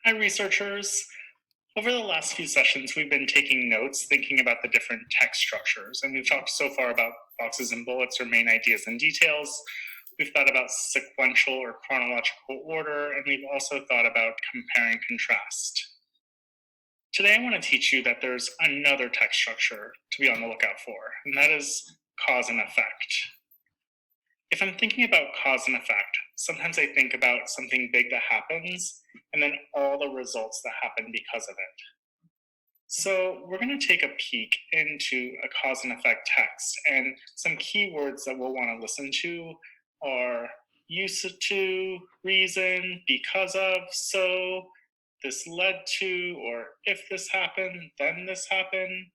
Hi, researchers. Over the last few sessions, we've been taking notes, thinking about the different text structures, and we've talked so far about boxes and bullets or main ideas and details. We've thought about sequential or chronological order, and we've also thought about compare and contrast. Today, I want to teach you that there's another text structure to be on the lookout for, and that is cause and effect. If I'm thinking about cause and effect, sometimes I think about something big that happens and then all the results that happen because of it. So we're going to take a peek into a cause and effect text, and some keywords that we'll want to listen to are used to, reason, because of, so, this led to, or if this happened, then this happened,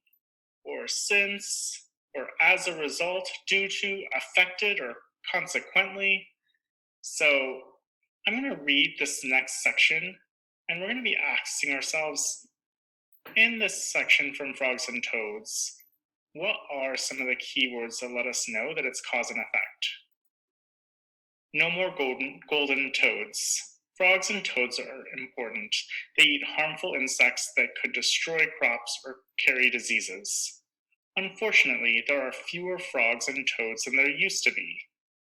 or since, or as a result, due to, affected, or consequently. So I'm going to read this next section, and we're going to be asking ourselves, in this section from Frogs and Toads, what are some of the keywords that let us know that it's cause and effect? No more golden toads. Frogs and toads are important. They eat harmful insects that could destroy crops or carry diseases. Unfortunately, there are fewer frogs and toads than there used to be.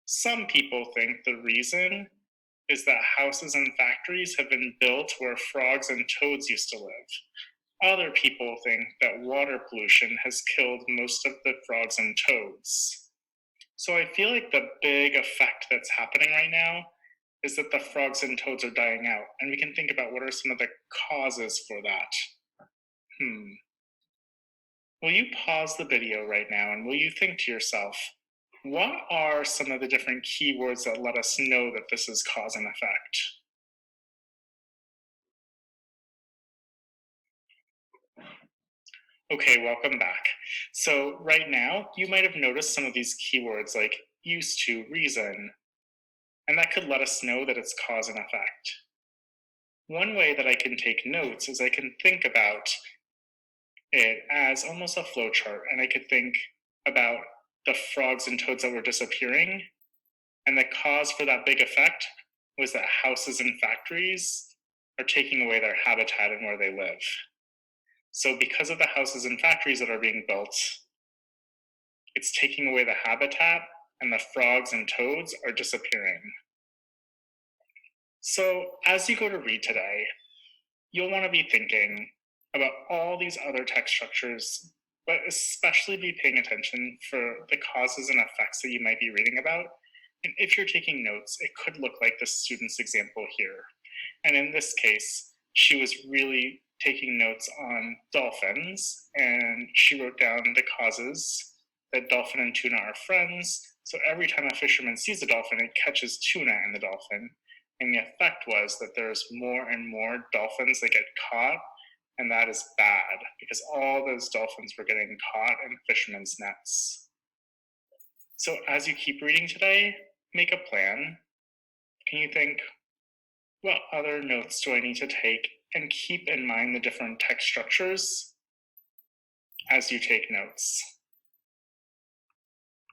Some people think the reason is that houses and factories have been built where frogs and toads used to live. Other people think that water pollution has killed most of the frogs and toads. So I feel like the big effect that's happening right now is that the frogs and toads are dying out, and we can think about what are some of the causes for that. Will you pause the video right now and will you think to yourself, what are some of the different keywords that let us know that this is cause and effect? Okay, welcome back. So right now, you might have noticed some of these keywords like used to, reason, and that could let us know that it's cause and effect. One way that I can take notes is I can think about it as almost a flow chart, and I could think about the frogs and toads that were disappearing, and the cause for that big effect was that houses and factories are taking away their habitat and where they live. So because of the houses and factories that are being built, it's taking away the habitat and the frogs and toads are disappearing. So as you go to read today, you'll want to be thinking about all these other text structures, but especially be paying attention for the causes and effects that you might be reading about. And if you're taking notes, it could look like the student's example here. And in this case, she was really taking notes on dolphins, and she wrote down the causes that dolphin and tuna are friends. So every time a fisherman sees a dolphin, it catches tuna in the dolphin. And the effect was that there's more and more dolphins that get caught, and that is bad because all those dolphins were getting caught in fishermen's nets. So as you keep reading today, make a plan. Can you think, what other notes do I need to take? And keep in mind the different text structures as you take notes.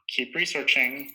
Keep researching.